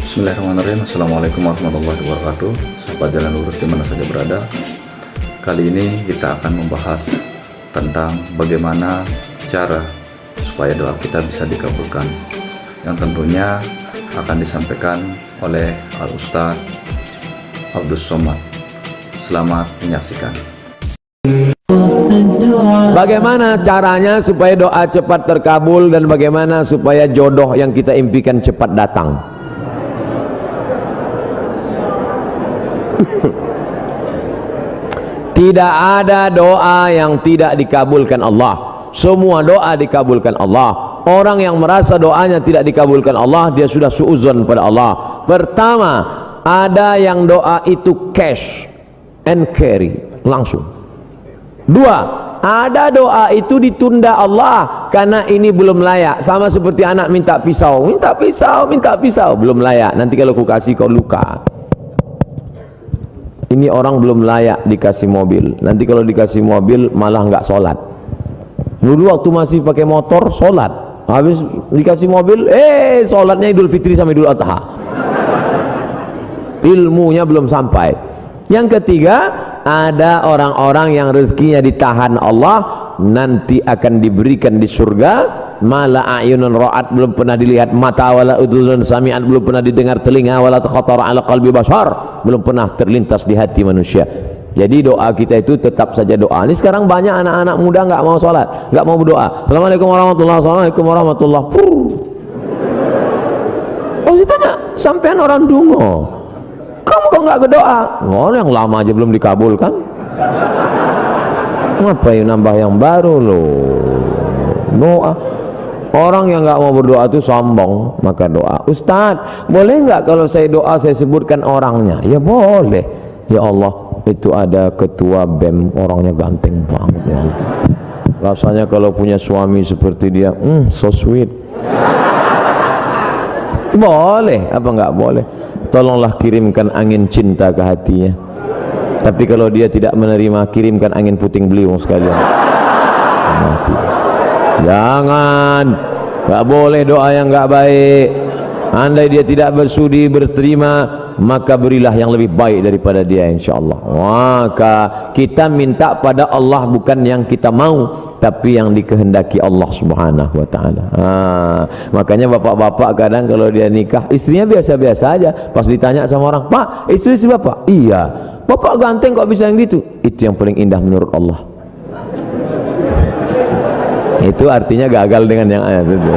Bismillahirrahmanirrahim. Assalamualaikum warahmatullahi wabarakatuh. Sahabat jalan lurus dimana saja berada. Kali ini kita akan membahas tentang bagaimana cara supaya doa kita bisa dikabulkan, yang tentunya akan disampaikan oleh Al-Ustadz Abdus Somad. Selamat menyaksikan. Bagaimana caranya supaya doa cepat terkabul dan bagaimana supaya jodoh yang kita impikan cepat datang? Tidak ada doa yang tidak dikabulkan Allah. Semua doa dikabulkan Allah. Orang yang merasa doanya tidak dikabulkan Allah, dia sudah suudzon pada Allah. Pertama, ada yang doa itu cash and carry, langsung. Dua, ada doa itu ditunda Allah karena ini belum layak. Sama seperti anak minta pisau, belum layak. Nanti kalau ku kasih kau luka. Ini orang belum layak dikasih mobil. Nanti kalau dikasih mobil malah nggak sholat. Dulu waktu masih pakai motor sholat, habis dikasih mobil, sholatnya Idul Fitri sama Idul Adha. Ilmunya belum sampai. Yang ketiga, ada orang-orang yang rezekinya ditahan Allah, nanti akan diberikan di surga. Mala a'yunun ra'at, belum pernah dilihat mata, wala udhunun sami'at, belum pernah didengar telinga, wala takhatara ala qalbi bashar, belum pernah terlintas di hati manusia. Jadi doa kita itu tetap saja doa. Ini sekarang banyak anak-anak muda nggak mau sholat, nggak mau berdoa. Assalamualaikum warahmatullahi wabarakatuh. Assalamualaikum warahmatullahi wabarakatuh. Oh, ditanya, sampean orang dungo, kamu kok nggak berdoa? Oh, yang lama aja belum dikabulkan. Ngapain nambah yang baru loh? Doa. Orang yang nggak mau berdoa itu sombong, maka doa. Ustadz, boleh nggak kalau saya doa saya sebutkan orangnya? Ya boleh. Ya Allah, itu ada ketua BEM, orangnya ganteng banget ya. Rasanya kalau punya suami seperti dia, so sweet. Boleh, apa nggak boleh? Tolonglah kirimkan angin cinta ke hatinya. Tapi kalau dia tidak menerima, kirimkan angin puting beliung sekalian. Mati. Jangan, nggak boleh doa yang nggak baik. Andai dia tidak bersudi berterima, maka berilah yang lebih baik daripada dia, insya Allah. Maka kita minta pada Allah bukan yang kita mau, tapi yang dikehendaki Allah Subhanahu wa ta'ala. Makanya bapak-bapak kadang kalau dia nikah, istrinya biasa-biasa aja. Pas ditanya sama orang, Pak, istri bapak? Iya. Bapak ganteng kok bisa yang gitu? Itu yang paling indah menurut Allah. Itu artinya gagal dengan yang ayat itu.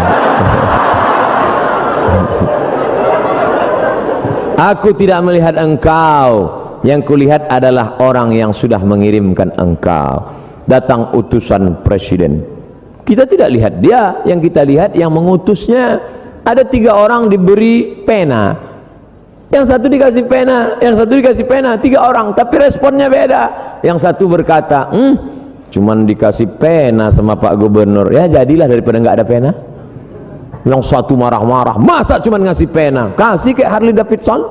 Aku tidak melihat engkau, yang kulihat adalah orang yang sudah mengirimkan engkau. Datang utusan presiden, kita tidak lihat dia, yang kita lihat yang mengutusnya. Ada 3 orang diberi pena, yang satu dikasih pena, yang satu dikasih pena, 3 orang, tapi responnya beda. Yang satu berkata, cuman dikasih pena sama Pak Gubernur, ya jadilah daripada nggak ada pena. Yang satu marah-marah, masa cuman ngasih pena, kasih kayak Harley Davidson.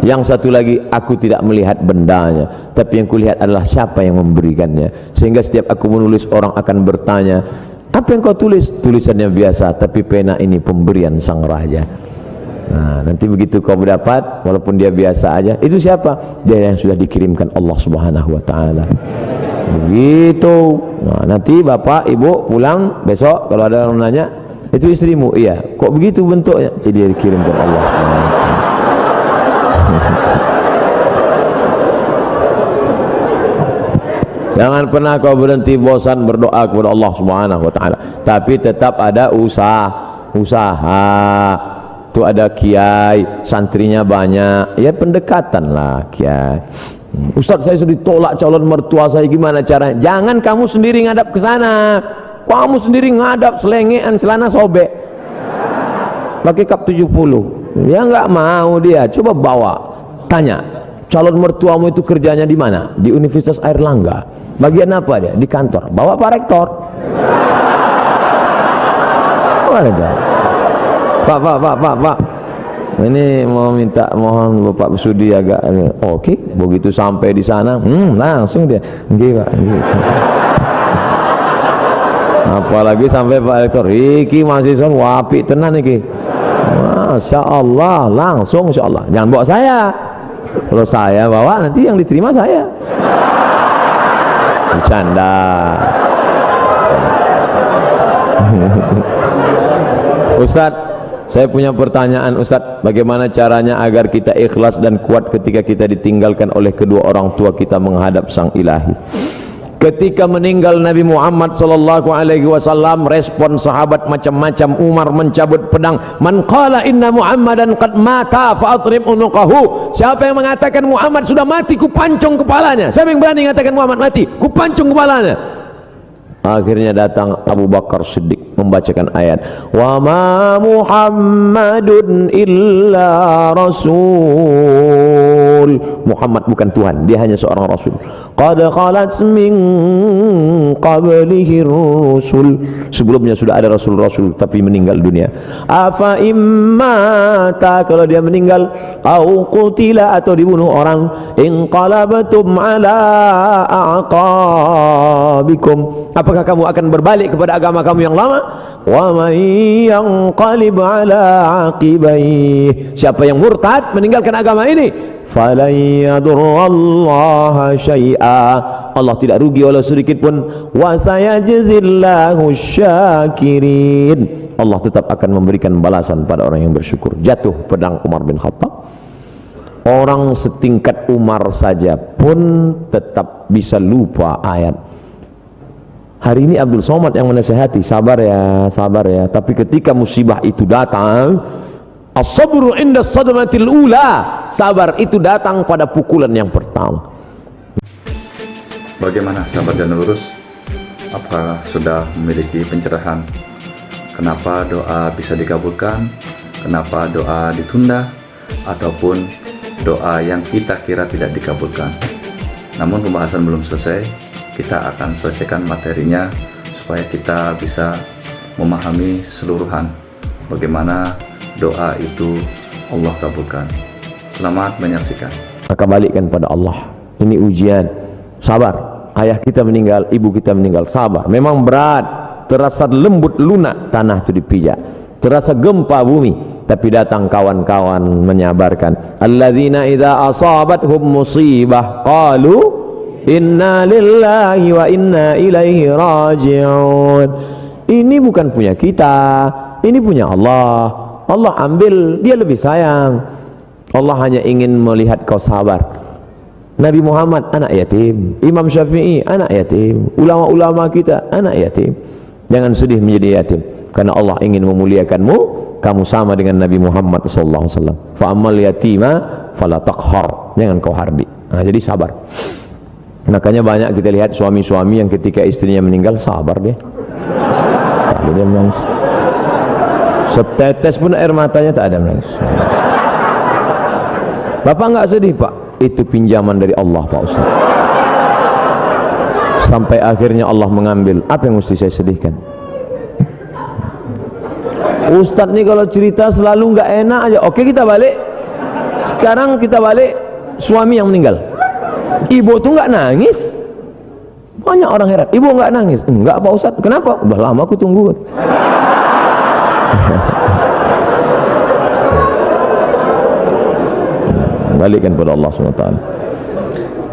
Yang satu lagi, aku tidak melihat bendanya, tapi yang kulihat adalah siapa yang memberikannya. Sehingga setiap aku menulis, orang akan bertanya, apa yang kau tulis? Tulisannya biasa, tapi pena ini pemberian sang raja. Nah, nanti begitu kau mendapat, walaupun dia biasa aja, itu siapa? Dia yang sudah dikirimkan Allah Subhanahu wa ta'ala. Begitu. Nah, nanti bapak ibu pulang besok, kalau ada orang nanya, itu istrimu? Iya. Kok begitu bentuknya? Dia dikirimkan Allah Subhanahu wa ta'ala. Jangan pernah kau berhenti bosan berdoa kepada Allah Subhanahu wa ta'ala, tapi tetap ada usaha. Itu ada kiai, santrinya banyak, ya pendekatan lah kiai. Ustadz, saya sudah ditolak calon mertua saya, gimana caranya? Jangan kamu sendiri ngadap ke sana, kamu sendiri ngadap selengean celana sobek pakai kap 70, ya nggak mau dia. Coba bawa, tanya, calon mertuamu itu kerjanya di mana? Di Universitas Airlangga. Bagian apa dia? Di kantor. Bawa Pak Rektor. Pak, ini mau minta, mohon Bapak Sudi agak. Oke, begitu sampai di sana, langsung dia, Pak. Apalagi sampai Pak Rektor, iki mahasiswa wapi tenan iki. Masya Allah, langsung Insya Allah. Jangan bawa saya. Kalau saya bawa nanti yang diterima saya. Bercanda. Ustadz, saya punya pertanyaan Ustadz, bagaimana caranya agar kita ikhlas dan kuat ketika kita ditinggalkan oleh kedua orang tua kita menghadap Sang Ilahi? Ketika meninggal Nabi Muhammad sallallahu alaihi wasallam, respon sahabat macam-macam. Umar mencabut pedang, man qala inna Muhammadan qad mata fa atrib unuqahu. Siapa yang mengatakan Muhammad sudah mati, ku pancung kepalanya. Siapa yang berani mengatakan Muhammad mati, ku pancung kepalanya. Akhirnya datang Abu Bakar Siddiq membacakan ayat, wa ma Muhammadun illa rasul. Muhammad bukan Tuhan, dia hanya seorang rasul. Qad khalat min qablihi rusul. Sebelumnya sudah ada rasul-rasul tapi meninggal dunia. Afa immata, kalau dia meninggal, au qutila, atau dibunuh orang, inqalabatum ala aqabikum, apakah kamu akan berbalik kepada agama kamu yang lama? Wa may yanqalib ala aqibaihi, siapa yang murtad meninggalkan agama ini, falan yadurrallaha syai'a, Allah tidak rugi oleh sedikit pun. Wa sayajzillahu syakirin, Allah tetap akan memberikan balasan pada orang yang bersyukur. Jatuh pedang Umar bin Khattab. Orang setingkat Umar saja pun tetap bisa lupa ayat. Hari ini Abdul Somad yang menasihati, sabar ya, sabar ya. Tapi ketika musibah itu datang, as-sabru inda sadmatil ula, sabar itu datang pada pukulan yang pertama. Bagaimana sahabat jalan lurus? Apakah sudah memiliki pencerahan? Kenapa doa bisa dikabulkan? Kenapa doa ditunda? Ataupun doa yang kita kira tidak dikabulkan? Namun pembahasan belum selesai. Kita akan selesaikan materinya supaya kita bisa memahami seluruhan bagaimana doa itu Allah kabulkan. Selamat menyaksikan. Maka balikkan pada Allah. Ini ujian. Sabar. Ayah kita meninggal, ibu kita meninggal, sabar. Memang berat, terasa lembut lunak tanah itu dipijak, terasa gempa bumi, tapi datang kawan-kawan menyabarkan. Alladzina idza asabathum musibah qalu inna lillahi wa inna ilaihi raji'un. Ini bukan punya kita, ini punya Allah. Allah ambil, dia lebih sayang. Allah hanya ingin melihat kau sabar. Nabi Muhammad anak yatim, Imam Syafi'i anak yatim, ulama-ulama kita anak yatim. Jangan sedih menjadi yatim, karena Allah ingin memuliakanmu. Kamu sama dengan Nabi Muhammad sallallahu alaihi wasallam. Fa ammal yatima fala taqhar, jangan kau hardi. Nah, jadi sabar. Makanya banyak kita lihat suami-suami yang ketika istrinya meninggal sabar dia. Dia menangis. Setetes pun air matanya tak ada menangis. Bapak enggak sedih, Pak? Itu pinjaman dari Allah, Pak Ustaz. Sampai akhirnya Allah mengambil. Apa yang mesti saya sedihkan? Ustaz nih kalau cerita selalu enggak enak aja. Oke, kita balik. Sekarang kita balik, suami yang meninggal. Ibu tuh nggak nangis. Banyak orang heran, ibu nggak nangis. Enggak, Pak Ustaz. Kenapa? Udah lama aku tunggu. Balikkan pada Allah SWT.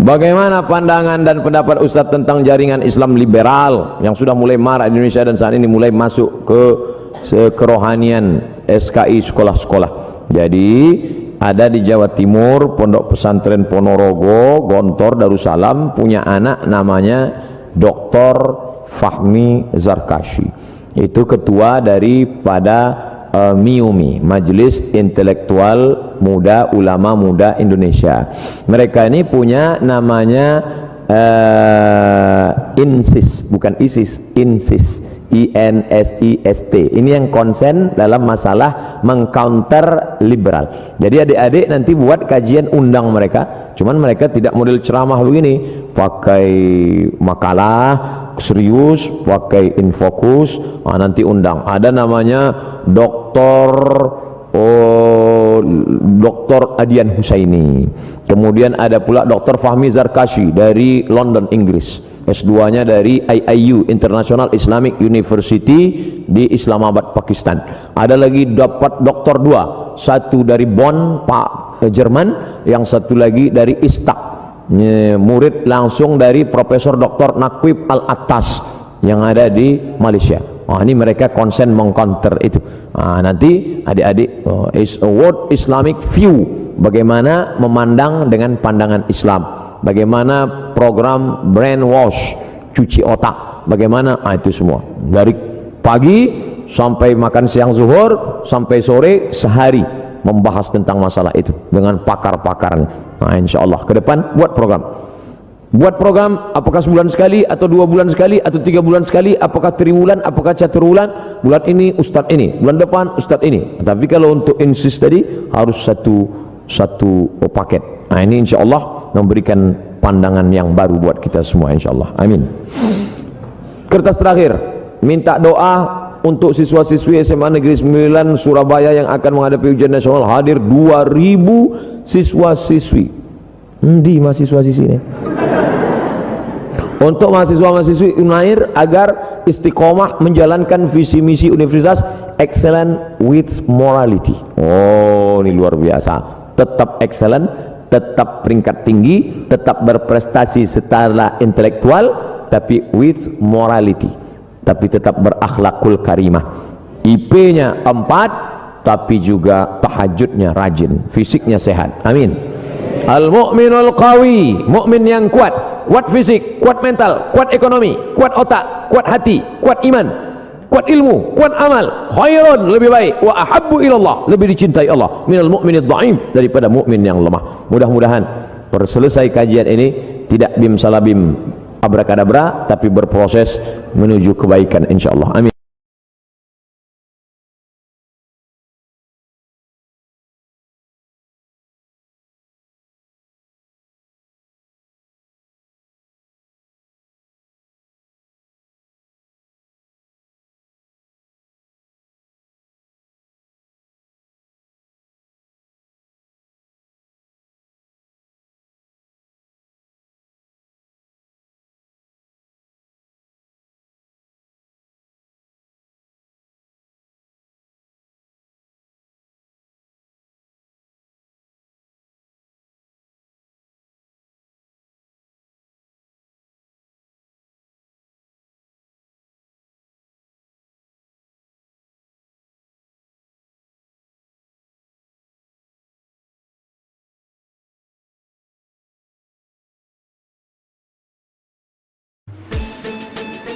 Bagaimana pandangan dan pendapat Ustaz tentang jaringan Islam liberal yang sudah mulai marak di Indonesia dan saat ini mulai masuk ke kerohanian SKI sekolah-sekolah. Jadi ada di Jawa Timur Pondok Pesantren Ponorogo, Gontor Darussalam punya anak namanya Dr. Fahmi Zarkashi. Itu ketua daripada MIUMI, Majelis Intelektual Muda Ulama Muda Indonesia. Mereka ini punya namanya INSIS, bukan ISIS, INSIS, INSIST. Ini yang konsen dalam masalah mengcounter liberal. Jadi adik-adik nanti buat kajian, undang mereka. Cuman mereka tidak model ceramah begini, pakai makalah serius, pakai infokus. Nanti undang. Ada namanya Dr. Adian Husaini. Kemudian ada pula Dr. Fahmi Zarkashi dari London, Inggris. S2-nya dari IIU, International Islamic University di Islamabad, Pakistan. Ada lagi dapat doktor 2, satu dari Bonn, Jerman, yang satu lagi dari Istak, murid langsung dari Profesor Dr. Naqib Al-Attas yang ada di Malaysia. Ini mereka konsen mengcounter itu. Nanti adik-adik, is a world Islamic view, bagaimana memandang dengan pandangan Islam, bagaimana program brainwash, cuci otak, bagaimana, itu semua dari pagi sampai makan siang zuhur sampai sore sehari membahas tentang masalah itu dengan pakar-pakarnya. Insyaallah ke depan buat program apakah sebulan sekali atau 2 bulan sekali atau 3 bulan sekali, apakah triwulan, apakah caturwulan, bulan ini ustadz ini, bulan depan ustadz ini. Tapi kalau untuk insist tadi harus satu paket. Ini insyaallah memberikan pandangan yang baru buat kita semua insyaallah. Amin. Kertas terakhir, minta doa untuk siswa-siswi SMA Negeri 9 Surabaya yang akan menghadapi ujian nasional. Hadir 2000 siswa-siswi. Di mahasiswa-siswi ini. Untuk mahasiswa-mahasiswi Unair agar istiqomah menjalankan visi misi universitas excellent with morality. Ini luar biasa. Tetap excellent, tetap peringkat tinggi, tetap berprestasi secara intelektual, tapi with morality, tapi tetap berakhlakul karimah. IP-nya 4, tapi juga tahajudnya rajin, fisiknya sehat. Amin. Al-mu'minul qawi, mukmin yang kuat fisik, kuat mental, kuat ekonomi, kuat otak, kuat hati, kuat iman, kuat ilmu, kuat amal, khairun, lebih baik, wa ahabbu ilallah, lebih dicintai Allah, minal mu'minid dhaif, daripada mukmin yang lemah. Mudah-mudahan selesai kajian ini tidak bim salabim abrakadabra, tapi berproses menuju kebaikan insyaallah. Amin.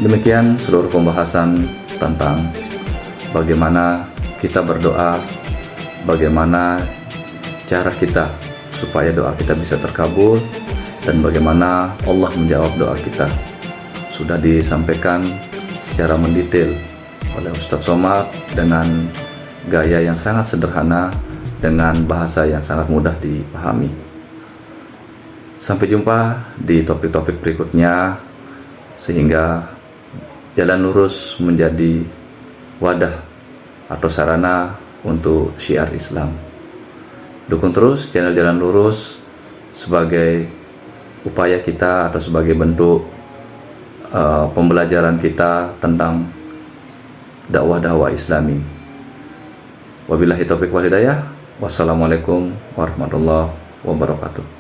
Demikian seluruh pembahasan tentang bagaimana kita berdoa, bagaimana cara kita supaya doa kita bisa terkabul, dan bagaimana Allah menjawab doa kita. Sudah disampaikan secara mendetail oleh Ustadz Somad dengan gaya yang sangat sederhana, dengan bahasa yang sangat mudah dipahami. Sampai jumpa di topik-topik berikutnya, sehingga jalan lurus menjadi wadah atau sarana untuk syiar Islam. Dukung terus channel Jalan Lurus sebagai upaya kita atau sebagai bentuk pembelajaran kita tentang dakwah-dakwah Islami. Wabillahi taufiq wal hidayah. Wassalamualaikum warahmatullahi wabarakatuh.